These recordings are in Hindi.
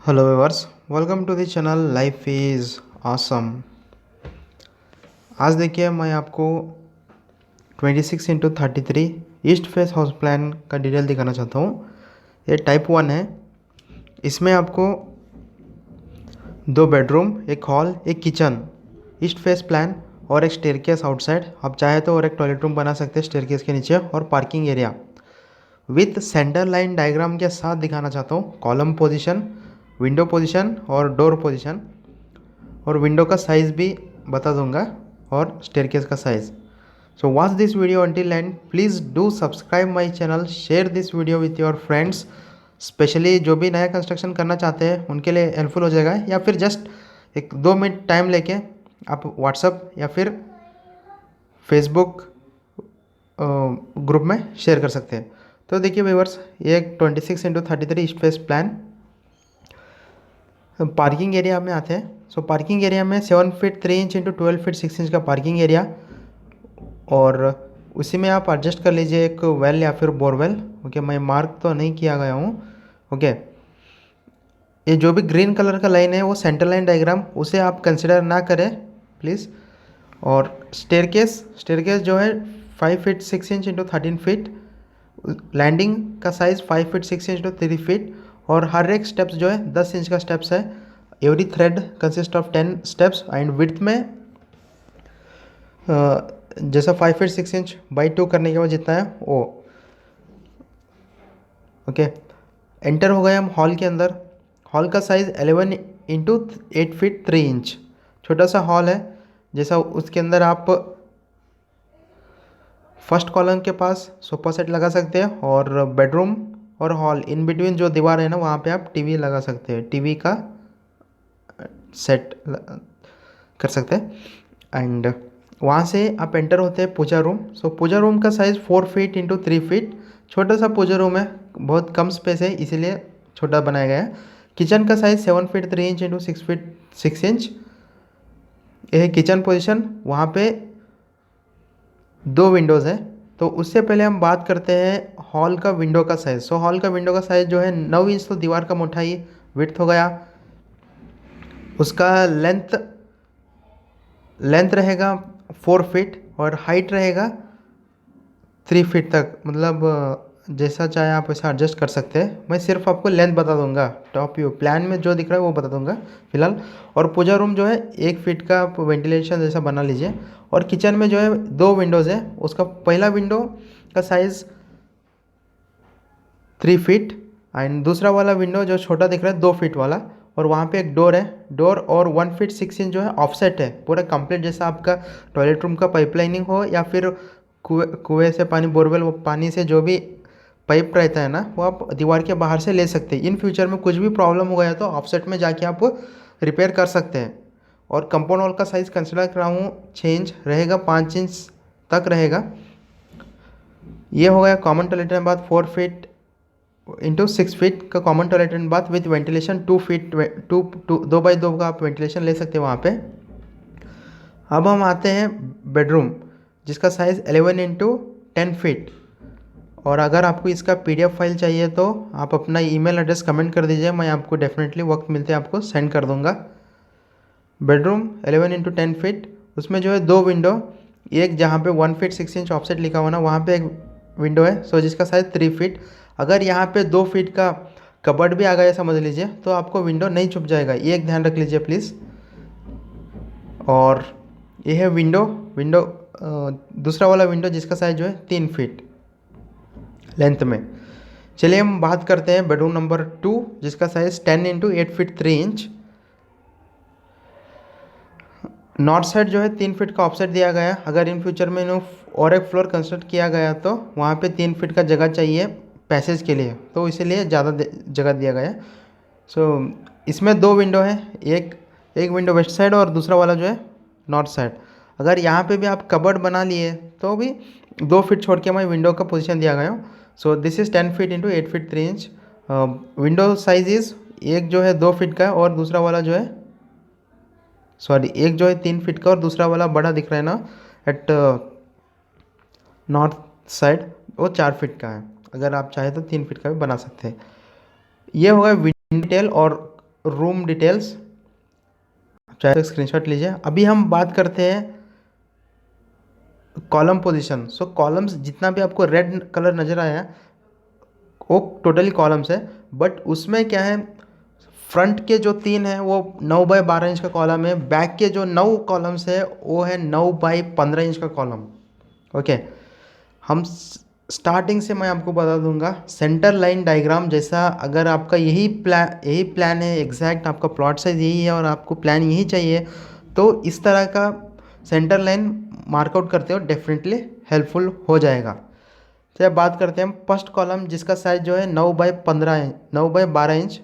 Hello viewers, welcome to the channel life is awesome. आज देखिए मैं आपको 26x33 east face house plan का डिटेल दिखाना चाहता हूँ। ये टाइप 1 है। इसमें आपको 2 बेडरूम, एक हॉल, एक किचन, ईस्ट फेस प्लान और एक स्टेयरकेस आउटसाइड। आप चाहे तो और एक टॉयलेट रूम बना सकते हैं स्टेयरकेस के नीचे, और parking area with centre line diagram के साथ दिखाना चाहता हूँ। कॉलम पोजीशन, विंडो पोजीशन और डोर पोजीशन, और विंडो का साइज़ भी बता दूंगा, और स्टेयरकेस का size. So watch this video until and please do subscribe my channel, share this video with your friends. Specially जो भी नया कंस्ट्रक्शन करना चाहते हैं उनके लिए हेल्पफुल हो जाएगा, या फिर जस्ट 1-2 मिनट टाइम लेके आप व्हाट्सअप या फिर फेसबुक ग्रुप में शेयर कर सकते हैं। तो देखिए व्यूअर्स, ये एक 26x33 east face plan. Parking area में आते हैं। सो पार्किंग एरिया में 7 feet 3 inch into 12 feet 6 inch का पार्किंग एरिया, और उसी में आप एडजस्ट कर लीजिए एक वेल या फिर बोरवेल। ओके, मैं मार्क तो नहीं किया गया हूँ। ओके, ये जो भी ग्रीन कलर का लाइन है वो सेंटर लाइन डायग्राम, उसे आप कंसिडर ना करें प्लीज़। और स्टेयरकेस जो है 5 feet 6 inch into 13 feet, landing का size 5 feet 6 inch to 3 feet, और हर एक स्टेप्स जो है 10 इंच का स्टेप्स है। Every thread consist of 10 steps, and width में जैसा 5 फीट 6 इंच बाई 2 करने के बाद जितना है वो। ओके, एंटर हो गए हम हॉल के अंदर। हॉल का साइज़ 11 इंटू 8 फीट 3 इंच, छोटा सा हॉल है। जैसा उसके अंदर आप फर्स्ट कॉलम के पास सोफा सेट लगा सकते हैं, और बेडरूम और हॉल इन बिटवीन जो दीवार है ना, वहाँ पे आप टीवी लगा सकते हैं, टीवी का सेट कर सकते हैं। एंड वहाँ से आप एंटर होते हैं पूजा रूम। सो पूजा रूम का साइज़ 4 फीट इंटू 3 फीट, छोटा सा पूजा रूम है, बहुत कम स्पेस है इसीलिए छोटा बनाया गया है। किचन का size 7 feet 3 inch into 6 feet 6 inch. यह है किचन पोजिशन। वहाँ पे 2 विंडोज़ है। तो उससे पहले हम बात करते हैं हॉल का विंडो का साइज़। सो हॉल का विंडो का साइज़ जो है 9 इंच, तो दीवार का मोटाई विड्थ हो गया। उसका लेंथ रहेगा 4 फीट, और हाइट रहेगा 3 फीट तक। मतलब जैसा चाहे आप वैसा एडजस्ट कर सकते हैं। मैं सिर्फ आपको लेंथ बता दूंगा, टॉप व्यू प्लान में जो दिख रहा है वो बता दूंगा फिलहाल। और पूजा रूम जो है 1 फीट का आप वेंटिलेशन जैसा बना लीजिए। और किचन में जो है 2 विंडोज़ है। उसका पहला विंडो का साइज़ 3 फीट, एंड दूसरा वाला विंडो जो छोटा दिख रहा है 2 फीट वाला, और वहाँ पे एक डोर है। डोर और 1 फीट 6 इंच जो है ऑफसेट है पूरा कंप्लीट। जैसा आपका टॉयलेट रूम का पाइपलाइनिंग हो, या फिर कुएं से पानी, बोरवेल वो पानी से जो भी पाइप रहता है ना, वो आप दीवार के बाहर से ले सकते हैं। इन फ्यूचर में कुछ भी प्रॉब्लम हो गया तो ऑफसेट में जाके आप रिपेयर कर सकते हैं। और कंपाउंड वॉल का साइज़ कंसिडर कर रहा हूँ 6 इंच रहेगा, 5 इंच तक रहेगा। ये हो गया कॉमन टॉयलेट में बात 4 फीट इंटू 6 फीट का common toilet and bath with ventilation 2 feet 2x2 का आप वेंटिलेशन ले सकते हैं वहाँ पे। अब हम आते हैं बेडरूम, जिसका साइज़ 11 इंटू 10 फीट। और अगर आपको इसका PDF फाइल चाहिए तो आप अपना ईमेल एड्रेस कमेंट कर दीजिए, मैं आपको डेफिनेटली वक्त मिलते आपको सेंड कर दूंगा। बेडरूम 11 इंटू 10 फीट, उसमें जो है 2 विंडो, एक जहाँ पे 1 फीट 6 इंच ऑफसेट लिखा हुआ ना, वहाँ पे एक विंडो है, सो जिसका साइज़ 3 फीट। अगर यहाँ पे 2 फीट का कबर्ड भी आ गया समझ लीजिए, तो आपको विंडो नहीं छुप जाएगा, ये एक ध्यान रख लीजिए प्लीज़। और ये है विंडो विंडो दूसरा वाला विंडो, जिसका साइज़ जो है 3 फीट लेंथ में। चलिए हम बात करते हैं बेडरूम नंबर 2, जिसका size 10 into 8 feet 3 inch. North side जो है 3 फीट का ऑफसेट दिया गया। अगर इन फ्यूचर में इन्हों और एक फ्लोर कंस्ट्रक्ट किया गया तो वहाँ पे 3 फीट का जगह चाहिए पैसेज के लिए, तो इसीलिए ज़्यादा जगह दिया गया है। सो इसमें 2 विंडो है, एक विंडो वेस्ट साइड और दूसरा वाला जो है नॉर्थ साइड। अगर यहाँ पे भी आप कबर्ड बना लिए तो भी 2 फीट छोड़ के मैं विंडो का पोजीशन दिया गया हूँ। So this is 10 feet into 8 feet 3 inch. Window size is, एक जो है 2 फीट का और दूसरा वाला जो है, सॉरी, एक जो है 3 फीट का और दूसरा वाला बड़ा दिख रहा है ना एट नॉर्थ साइड, वो 4 फीट का है। अगर आप चाहें तो 3 फीट का भी बना सकते हैं। ये होगा विंडो डिटेल। और रूम डिटेल्स, चाहे स्क्रीनशॉट लीजिए। अभी हम बात करते हैं कॉलम पोजीशन। सो कॉलम्स जितना भी आपको रेड कलर नज़र आया वो टोटली कॉलम्स है, बट उसमें क्या है, फ्रंट के जो 3 हैं वो 9 बाय 12 इंच का कॉलम है, बैक के जो 9 कॉलम्स है वो है 9 बाय 15 इंच का कॉलम। ओके, हम स्टार्टिंग से मैं आपको बता दूंगा सेंटर लाइन डायग्राम जैसा। अगर आपका यही प्लान है, एग्जैक्ट आपका प्लॉट साइज यही है और आपको प्लान यही चाहिए, तो इस तरह का सेंटर लाइन मार्कआउट करते हो डेफिनेटली हेल्पफुल हो जाएगा। तो अब बात करते हैं हम फर्स्ट कॉलम जिसका साइज जो है 9 बाय 12 इंच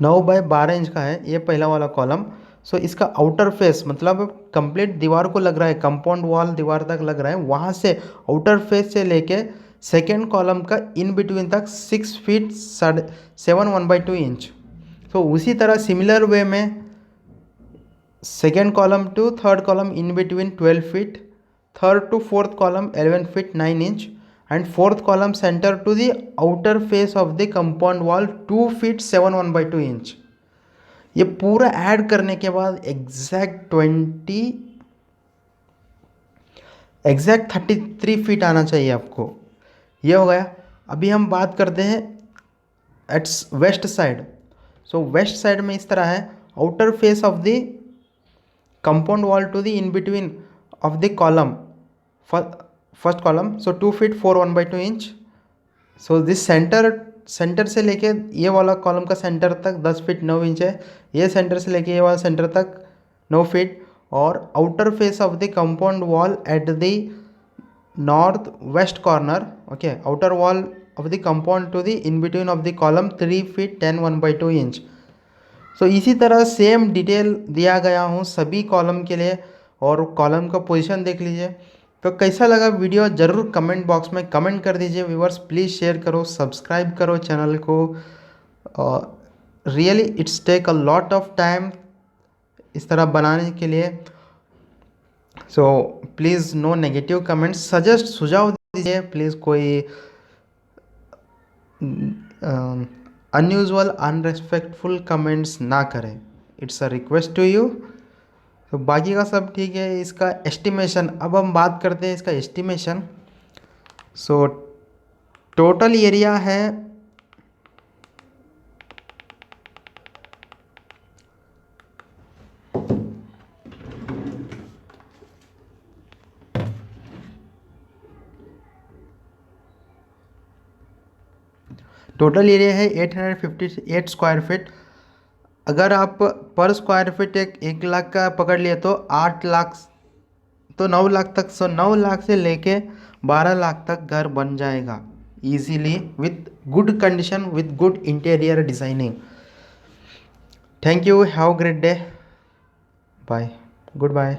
9 बाय 12 इंच का है, ये पहला वाला कॉलम। सो इसका आउटर फेस मतलब कंप्लीट दीवार को लग रहा है, कंपाउंड वॉल दीवार तक लग रहा है, वहाँ से आउटर फेस से लेके सेकेंड कॉलम का इन बिटवीन तक 6 फीट 7 1/2 इंच। तो उसी तरह सिमिलर वे में second column to third column in between 12 feet, third to fourth column 11 feet 9 inch, and fourth column center to the outer face of the compound wall 2 feet 7 1/2 inch. ये पूरा ऐड करने के बाद एग्जैक्ट 33 फीट आना चाहिए आपको। ये हो गया। अभी हम बात करते हैं एट्स west side. So west side में इस तरह है, outer face of the compound wall to the in between of the column first column, so 2 feet 4 1/2 inch. So this center से लेके ये वाला कॉलम का सेंटर तक 10 फीट 9 इंच है, ये सेंटर से लेके ये वाला सेंटर तक 9 फीट, और outer face of the compound wall at the north west corner, okay, outer wall of the compound to the in between of the column 3 feet 10 1/2 inch. So इसी तरह सेम डिटेल दिया गया हूँ सभी कॉलम के लिए, और कॉलम का पोजीशन देख लीजिए। तो कैसा लगा वीडियो ज़रूर कमेंट बॉक्स में कमेंट कर दीजिए। व्यूवर्स प्लीज़ शेयर करो, सब्सक्राइब करो चैनल को। Really it's take a lot of time इस तरह बनाने के लिए। So please no negative comments, suggest सुझाव दीजिए प्लीज़, कोई अनयूजुअल अनरेस्पेक्टफुल कमेंट्स ना करें, it's a request to you. तो बाकी का सब ठीक है। इसका एस्टिमेशन, अब हम बात करते हैं इसका एस्टिमेशन। सो टोटल एरिया है टोटल एरिया है 858 स्क्वायर फीट। अगर आप पर स्क्वायर फीट 1 लाख का पकड़ लिए तो 8 लाख, तो 9 लाख तक, 9 लाख से लेके 12 लाख तक घर बन जाएगा easily with good condition, with good interior designing. Thank you, have great day, bye, good bye.